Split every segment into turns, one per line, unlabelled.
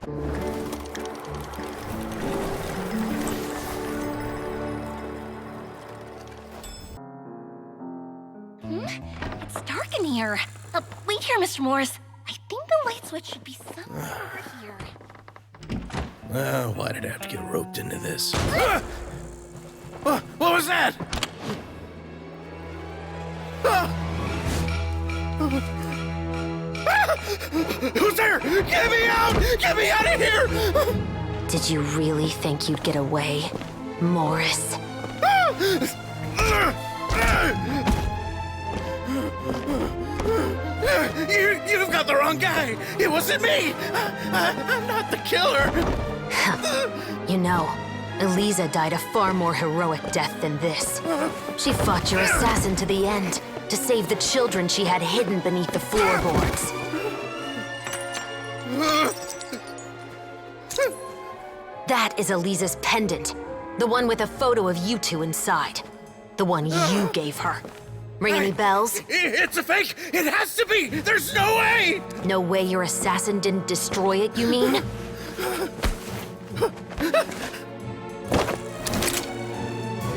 It's dark in here. Wait here, Mr. Morris. I think the light switch should be somewhere over here.
Why did I have to get roped into this? What was that? Who's there? Get me out! Get me out of here!
Did you really think you'd get away, Morris?
You've got the wrong guy! It wasn't me! I'm not the killer!
You know, Eliza died a far more heroic death than this. She fought your assassin to the end, to save the children she had hidden beneath the floorboards. That is Eliza's pendant. The one with a photo of you two inside. The one you gave her. Ring any bells?
It's a fake! It has to be! There's no way!
No way your assassin didn't destroy it, you mean?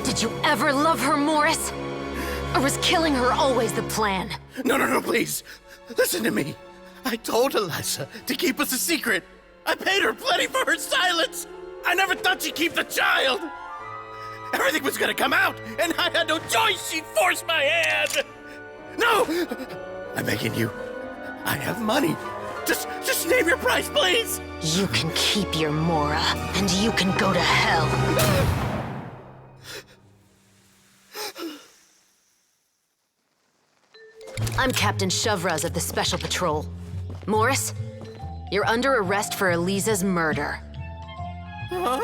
Did you ever love her, Morris? Or was killing her always the plan?
No, please. Listen to me. I told Eliza to keep us a secret. I paid her plenty for her silence. I never thought she'd keep the child. Everything was gonna come out, and I had no choice. She'd force my hand. No! I'm begging you. I have money. Just name your price, please.
You can keep your Mora, and you can go to hell. I'm Captain Shovraz of the Special Patrol. Morris, you're under arrest for Eliza's murder.
Huh?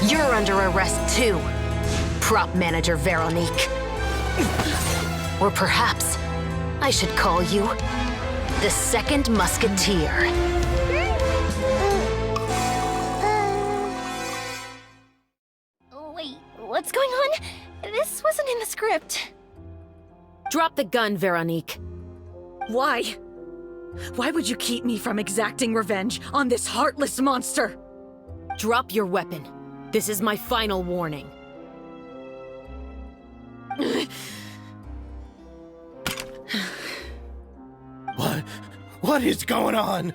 You're under arrest too, Prop Manager Veronique. Or perhaps I should call you the Second Musketeer.
Wait, what's going on? This wasn't in the script.
Drop the gun, Veronique.
Why? Why would you keep me from exacting revenge on this heartless monster?
Drop your weapon. This is my final warning.
What is going on?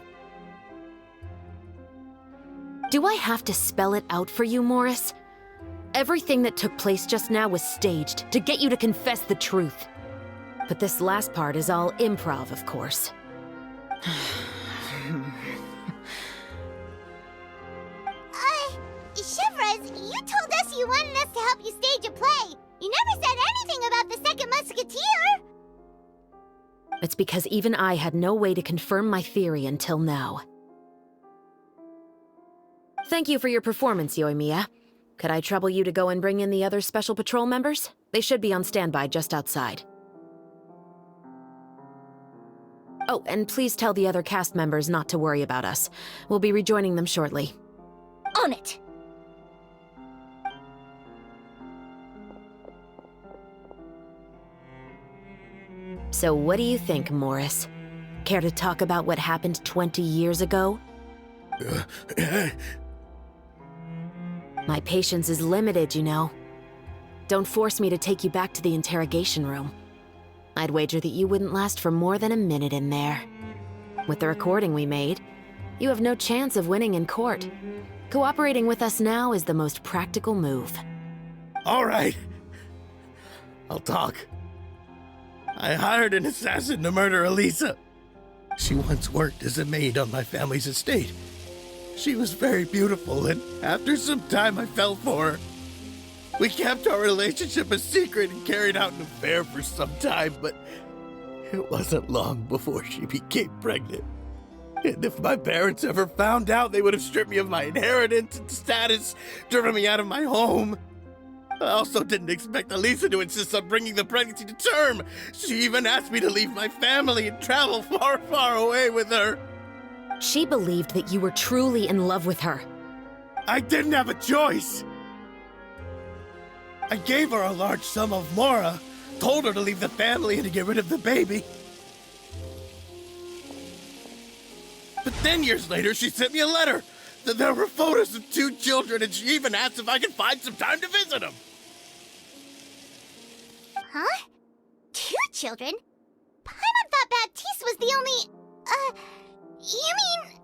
Do I have to spell it out for you, Morris? Everything that took place just now was staged to get you to confess the truth. But this last part is all improv, of course.
Shivers, you told us you wanted us to help you stage a play. You never said anything about the Second Musketeer.
It's because even I had no way to confirm my theory until now. Thank you for your performance, Yoimiya. Could I trouble you to go and bring in the other Special Patrol members? They should be on standby just outside. Oh, and please tell the other cast members not to worry about us. We'll be rejoining them shortly.
On it!
So what do you think, Morris? Care to talk about what happened 20 years ago? My patience is limited, you know. Don't force me to take you back to the interrogation room. I'd wager that you wouldn't last for more than a minute in there. With the recording we made, you have no chance of winning in court. Cooperating with us now is the most practical move.
All right. I'll talk. I hired an assassin to murder Eliza. She once worked as a maid on my family's estate. She was very beautiful, and after some time I fell for her. We kept our relationship a secret and carried out an affair for some time, but it wasn't long before she became pregnant. And if my parents ever found out, they would have stripped me of my inheritance and status, driven me out of my home. I also didn't expect Elisa to insist on bringing the pregnancy to term. She even asked me to leave my family and travel far, far away with her.
She believed that you were truly in love with her.
I didn't have a choice. I gave her a large sum of mora, told her to leave the family and to get rid of the baby. But then years later, she sent me a letter. There were photos of 2 children, and she even asked if I could find some time to visit them.
Huh? 2 children? Paimon thought Baptiste was the only... You mean...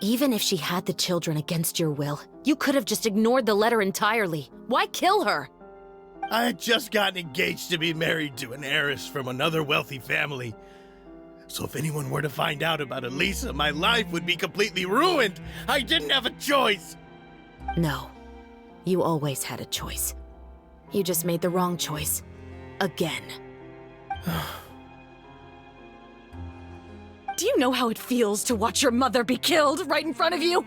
Even if she had the children against your will, you could have just ignored the letter entirely. Why kill her?
I had just gotten engaged to be married to an heiress from another wealthy family. So if anyone were to find out about Elisa, my life would be completely ruined. I didn't have a choice.
No. You always had a choice. You just made the wrong choice. Again.
Do you know how it feels to watch your mother be killed right in front of you?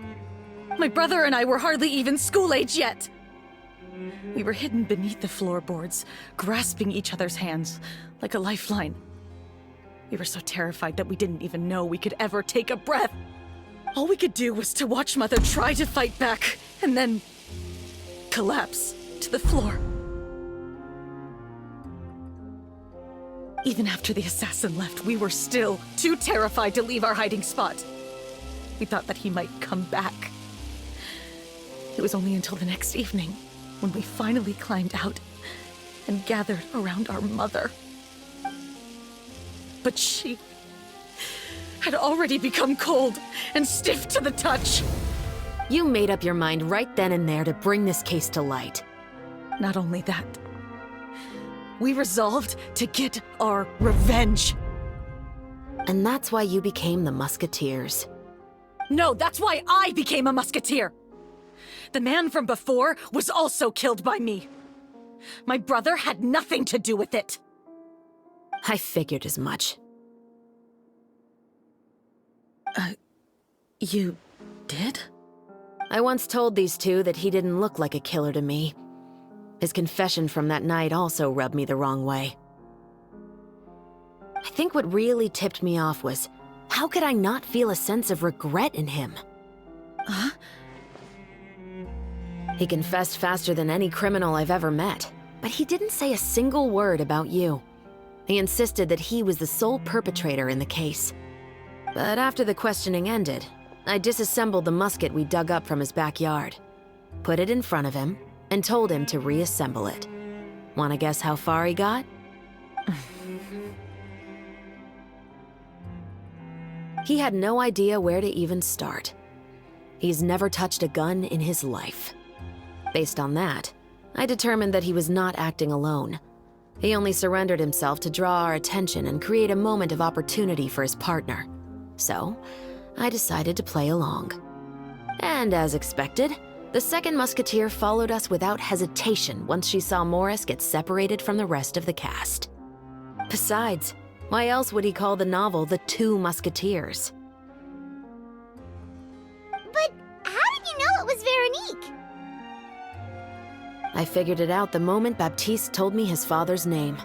My brother and I were hardly even school age yet. We were hidden beneath the floorboards, grasping each other's hands like a lifeline. We were so terrified that we didn't even know we could ever take a breath. All we could do was to watch Mother try to fight back, and then collapse to the floor. Even after the assassin left, we were still too terrified to leave our hiding spot. We thought that he might come back. It was only until the next evening when we finally climbed out and gathered around our mother. But she had already become cold and stiff to the touch.
You made up your mind right then and there to bring this case to light.
Not only that, we resolved to get our revenge.
And that's why you became the Musketeers.
No, that's why I became a musketeer. The man from before was also killed by me. My brother had nothing to do with it.
I figured as much.
You did?
I once told these 2 that he didn't look like a killer to me. His confession from that night also rubbed me the wrong way. I think what really tipped me off was, how could I not feel a sense of regret in him?
Huh?
He confessed faster than any criminal I've ever met, but he didn't say a single word about you. He insisted that he was the sole perpetrator in the case. But after the questioning ended, I disassembled the musket we dug up from his backyard, put it in front of him, and told him to reassemble it. Wanna guess how far he got? He had no idea where to even start. He's never touched a gun in his life. Based on that, I determined that he was not acting alone. He only surrendered himself to draw our attention and create a moment of opportunity for his partner. So, I decided to play along. And as expected, the second musketeer followed us without hesitation once she saw Morris get separated from the rest of the cast. Besides, why else would he call the novel The 2 Musketeers?
But how did you know it was Veronique?
I figured it out the moment Baptiste told me his father's name.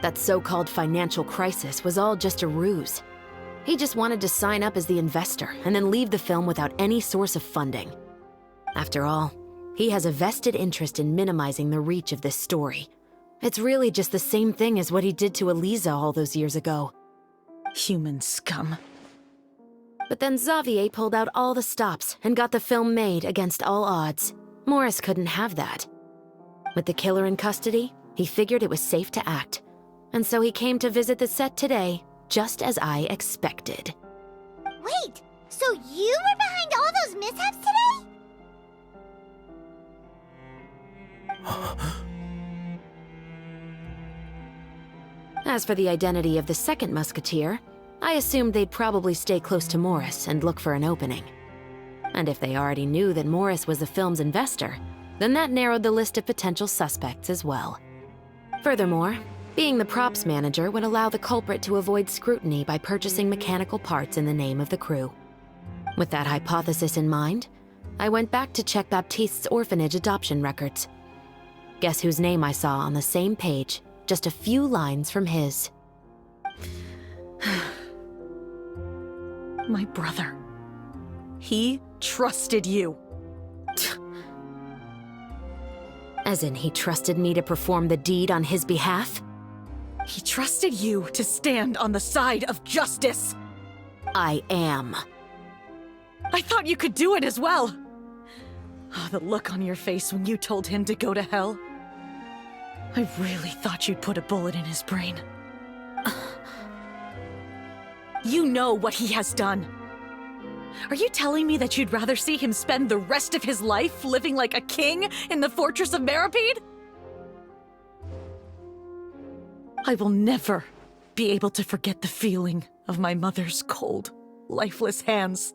That so-called financial crisis was all just a ruse. He just wanted to sign up as the investor and then leave the film without any source of funding. After all, he has a vested interest in minimizing the reach of this story. It's really just the same thing as what he did to Elisa all those years ago.
Human scum.
But then Xavier pulled out all the stops and got the film made against all odds. Morris couldn't have that. With the killer in custody, he figured it was safe to act. And so he came to visit the set today, just as I expected.
Wait, so you were behind all those mishaps today?
As for the identity of the second musketeer, I assumed they'd probably stay close to Morris and look for an opening. And if they already knew that Morris was the film's investor, then that narrowed the list of potential suspects as well. Furthermore, being the props manager would allow the culprit to avoid scrutiny by purchasing mechanical parts in the name of the crew. With that hypothesis in mind, I went back to check Baptiste's orphanage adoption records. Guess whose name I saw on the same page, just a few lines from his.
My brother. He trusted you.
As in, he trusted me to perform the deed on his behalf?
He trusted you to stand on the side of justice.
I am.
I thought you could do it as well. Oh, the look on your face when you told him to go to hell. I really thought you'd put a bullet in his brain. You know what he has done. Are you telling me that you'd rather see him spend the rest of his life living like a king in the fortress of Meripede? I will never be able to forget the feeling of my mother's cold, lifeless hands.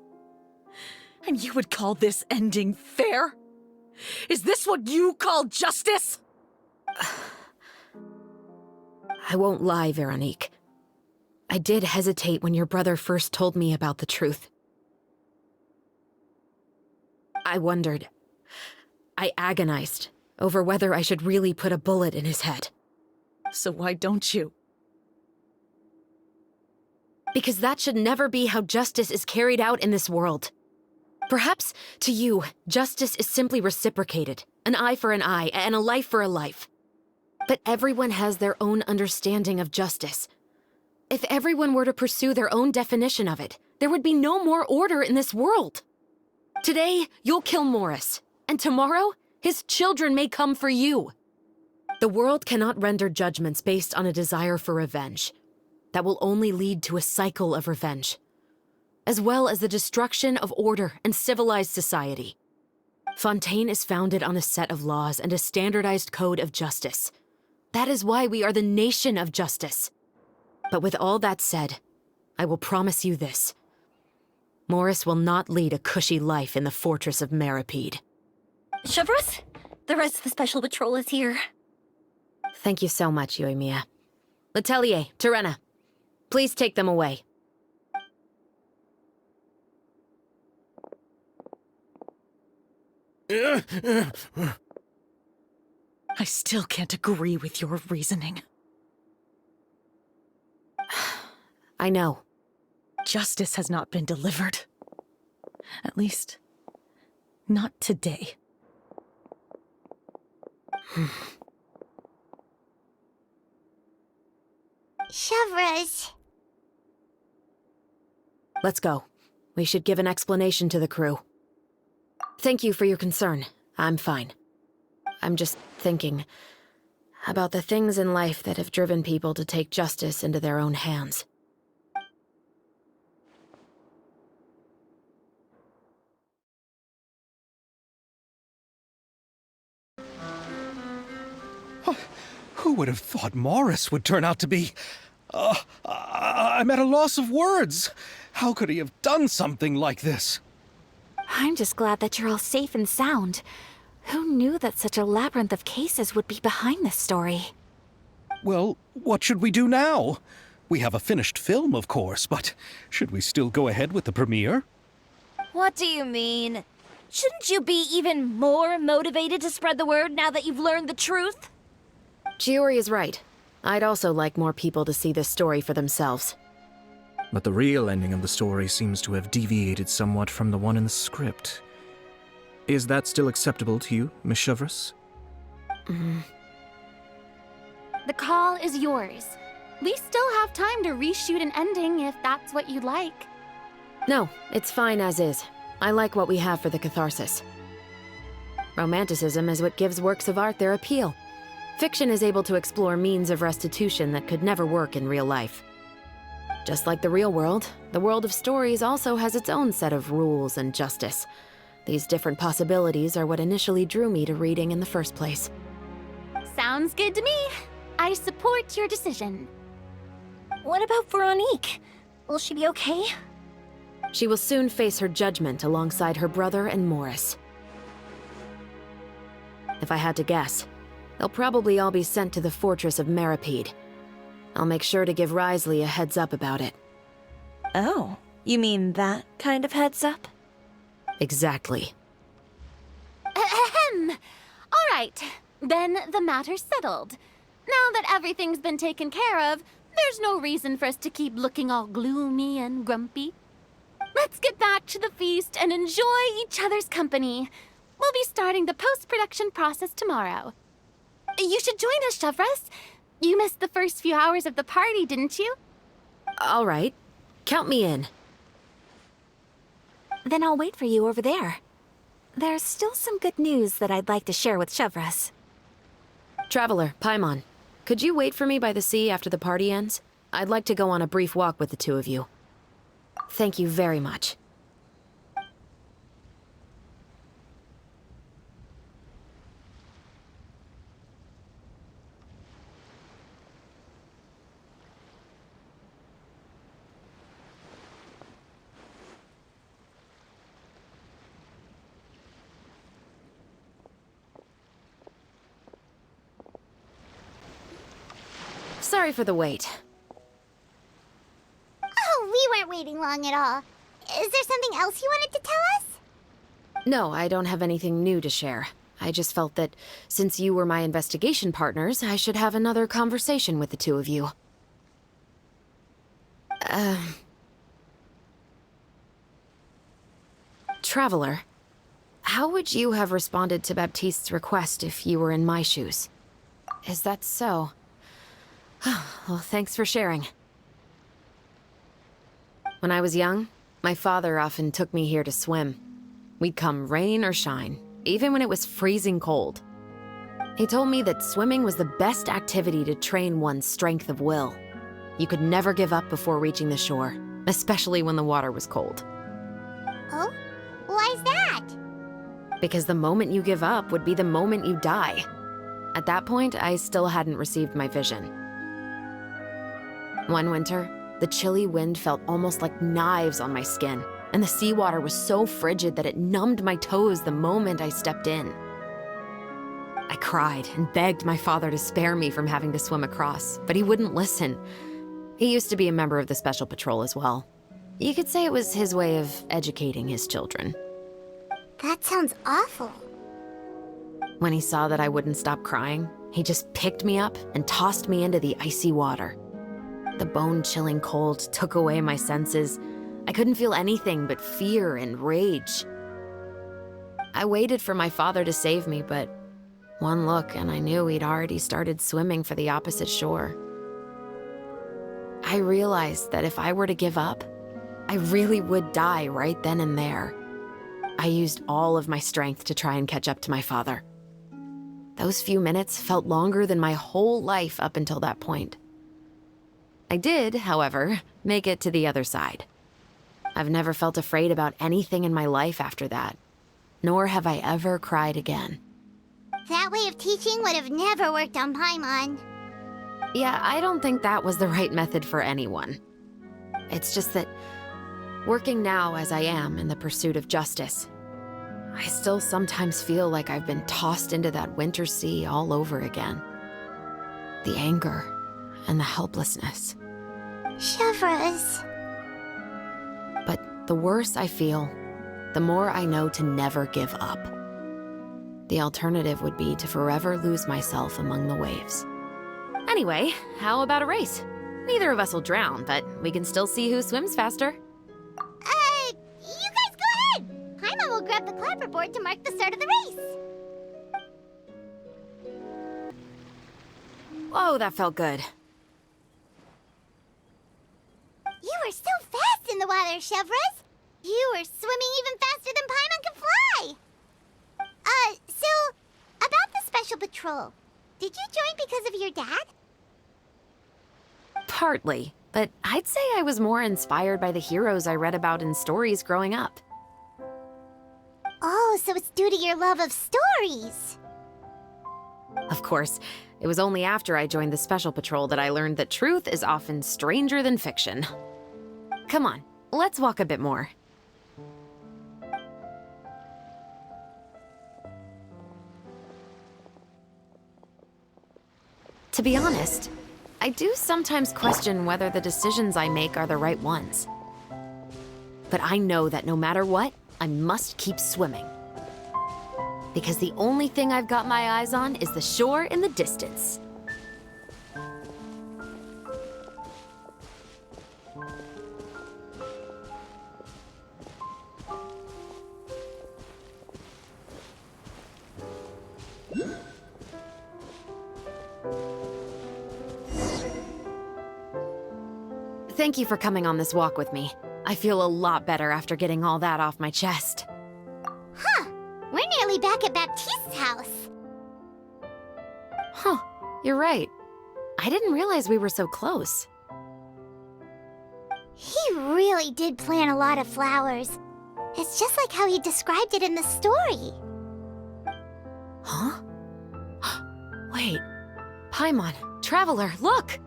And you would call this ending fair? Is this what you call justice?
I won't lie, Veronique. I did hesitate when your brother first told me about the truth. I wondered. I agonized over whether I should really put a bullet in his head.
So why don't you?
Because that should never be how justice is carried out in this world. Perhaps, to you, justice is simply reciprocated. An eye for an eye, and a life for a life. But everyone has their own understanding of justice. If everyone were to pursue their own definition of it, there would be no more order in this world. Today, you'll kill Morris, and tomorrow, his children may come for you. The world cannot render judgments based on a desire for revenge. That will only lead to a cycle of revenge, as well as the destruction of order and civilized society. Fontaine is founded on a set of laws and a standardized code of justice. That is why we are the nation of justice. But with all that said, I will promise you this. Morris will not lead a cushy life in the fortress of Meripede.
Chevreuse, the rest of the special patrol is here.
Thank you so much, Yoimiya. Letelier, Terena, please take them away.
I still can't agree with your reasoning.
I know.
Justice has not been delivered. At least, not today.
Chevreuse.
Let's go. We should give an explanation to the crew. Thank you for your concern. I'm fine. I'm just thinking about the things in life that have driven people to take justice into their own hands.
Who would have thought Morris would turn out to be... I'm at a loss of words. How could he have done something like this?
I'm just glad that you're all safe and sound. Who knew that such a labyrinth of cases would be behind this story?
Well, what should we do now? We have a finished film, of course, but should we still go ahead with the premiere?
What do you mean? Shouldn't you be even more motivated to spread the word now that you've learned the truth?
Chiori is right. I'd also like more people to see this story for themselves.
But the real ending of the story seems to have deviated somewhat from the one in the script. Is that still acceptable to you, Miss Chevreuse?
The call is yours. We still have time to reshoot an ending if that's what you'd like.
No, it's fine as is. I like what we have for the catharsis. Romanticism is what gives works of art their appeal. Fiction is able to explore means of restitution that could never work in real life. Just like the real world, the world of stories also has its own set of rules and justice. These different possibilities are what initially drew me to reading in the first place.
Sounds good to me. I support your decision.
What about Veronique? Will she be okay?
She will soon face her judgment alongside her brother and Morris. If I had to guess, they'll probably all be sent to the fortress of Meripede. I'll make sure to give Risley a heads up about it.
Oh, you mean that kind of heads up?
Exactly.
All right, then the matter's settled. Now that everything's been taken care of, there's no reason for us to keep looking all gloomy and grumpy. Let's get back to the feast and enjoy each other's company. We'll be starting the post-production process tomorrow. You should join us, Chevres. You missed the first few hours of the party, didn't you?
All right. Count me in.
Then I'll wait for you over there. There's still some good news that I'd like to share with Chevres.
Traveler, Paimon, could you wait for me by the sea after the party ends? I'd like to go on a brief walk with the two of you. Thank you very much. Sorry for the wait.
Oh, we weren't waiting long at all. Is there something else you wanted to tell us?
No, I don't have anything new to share. I just felt that since you were my investigation partners, I should have another conversation with the two of you. Traveler, how would you have responded to Baptiste's request if you were in my shoes? Is that so? Well, thanks for sharing. When I was young, my father often took me here to swim. We'd come rain or shine, even when it was freezing cold. He told me that swimming was the best activity to train one's strength of will. You could never give up before reaching the shore, especially when the water was cold.
Oh? Why's that?
Because the moment you give up would be the moment you die. At that point, I still hadn't received my vision. One winter, the chilly wind felt almost like knives on my skin, and the seawater was so frigid that it numbed my toes the moment I stepped in. I cried and begged my father to spare me from having to swim across, but he wouldn't listen. He used to be a member of the Special Patrol as well. You could say it was his way of educating his children.
That sounds awful.
When he saw that I wouldn't stop crying, he just picked me up and tossed me into the icy water. The bone-chilling cold took away my senses. I couldn't feel anything but fear and rage. I waited for my father to save me, but one look and I knew he'd already started swimming for the opposite shore. I realized that if I were to give up, I really would die right then and there. I used all of my strength to try and catch up to my father. Those few minutes felt longer than my whole life up until that point. I did, however, make it to the other side. I've never felt afraid about anything in my life after that, nor have I ever cried again.
That way of teaching would have never worked on Paimon.
Yeah, I don't think that was the right method for anyone. It's just that, working now as I am in the pursuit of justice, I still sometimes feel like I've been tossed into that winter sea all over again. The anger and the helplessness.
Chevres.
But the worse I feel, the more I know to never give up. The alternative would be to forever lose myself among the waves. Anyway, how about a race? Neither of us will drown, but we can still see who swims faster.
You guys go ahead! Paimon will grab the clapperboard to mark the start of the race.
Whoa, that felt good.
You were so fast in the water, Chevres! You were swimming even faster than Paimon can fly! So, about the Special Patrol, did you join because of your dad?
Partly, but I'd say I was more inspired by the heroes I read about in stories growing up.
Oh, so it's due to your love of stories.
Of course, it was only after I joined the Special Patrol that I learned that truth is often stranger than fiction. Come on, let's walk a bit more. To be honest, I do sometimes question whether the decisions I make are the right ones. But I know that no matter what, I must keep swimming. Because the only thing I've got my eyes on is the shore in the distance. Thank you for coming on this walk with me. I feel a lot better after getting all that off my chest.
Huh. We're nearly back at Baptiste's house.
Huh, you're right. I didn't realize we were so close.
He really did plant a lot of flowers. It's just like how he described it in the story.
Huh? Wait. Paimon, Traveler, look!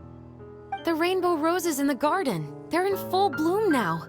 The rainbow roses in the garden. They're in full bloom now.